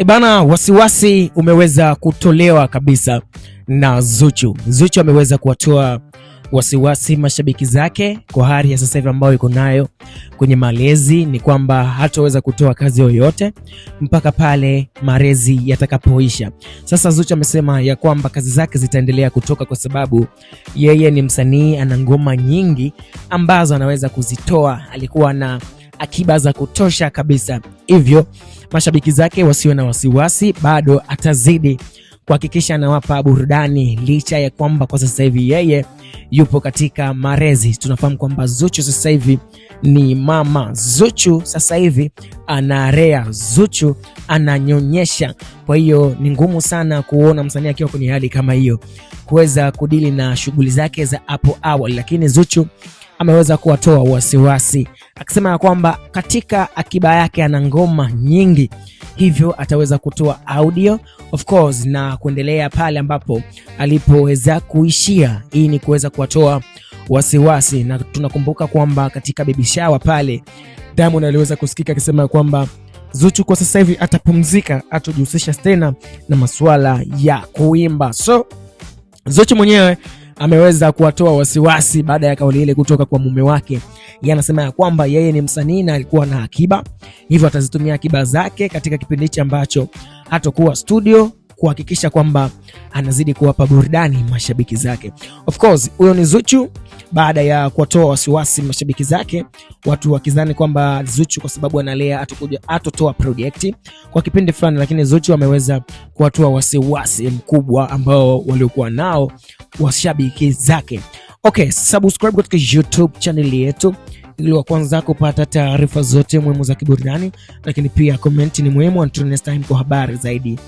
Bana, wasiwasi umeweza kutolewa kabisa na Zuchu. Zuchu ameweza kuwatoa wasiwasi mashabiki zake kwa hali ya sasa hivi ambayo yuko nayo kwenye malezi. Ni kwamba hataweza kutoa kazi yoyote mpaka pale malezi yatakapoisha. Sasa Zuchu amesema ya kwamba kazi zake zitaendelea kutoka kwa sababu yeye ni msanii, ana ngoma nyingi ambazo anaweza kuzitoa. Alikuwa na akiba za kutosha kabisa. Hivyo mashabiki zake wasiwe na wasiwasi, bado atazidi kuhakikisha anawapa burudani licha ya kwamba kwa sasa hivi yeye yupo katika malezi. Tunafahamu kwamba Zuchu sasa hivi ni mama. Zuchu sasa hivi anarea, Zuchu ananyonyesha. Kwa hiyo ni ngumu sana kuona msanii akiwa kwenye hali kama hiyo kuweza kudili na shughuli zake za hapo awali, lakini Zuchu ameweza kuwatoa wasiwasi akisema ya kwamba katika akiba yake ana ngoma nyingi, hivyo ataweza kutoa audio of course na kuendelea pale ambapo alipoweza kuishia. Hii ni kuweza kuwatoa wasiwasi, na tunakumbuka kwamba katika baby shower pale Diamond aliweza kusikika akisema kwamba Zuchu kwa sasa hivi atapumzika, atojihusisha tena na masuala ya kuimba. So Zuchu mwenyewe ameweza kuwatoa wasiwasi baada ya kauli ile kutoka kwa mume wake. Yeye anasema ya kwamba yeye ni msanii na alikuwa na akiba, hivyo atazitumia akiba zake katika kipindi hichi ambacho hatakuwa studio kuhakikisha kwamba anazidi kuwapa burudani mashabiki zake. Of course, huyo ni Zuchu baada ya kuwatoa wasiwasi mashabiki zake, watu wakizani kwamba Zuchu kwa sababu analea atotoa project kwa kipindi fulani, lakini Zuchu ameweza kuwatoa wasiwasi mkubwa ambao waliokuwa nao washabiki zake. Okay, subscribe katika YouTube channel yetu ili wa kwanza kupata taarifa zote muhimu za kiburudani, lakini pia comment ni muhimu. Until next time kwa habari zaidi.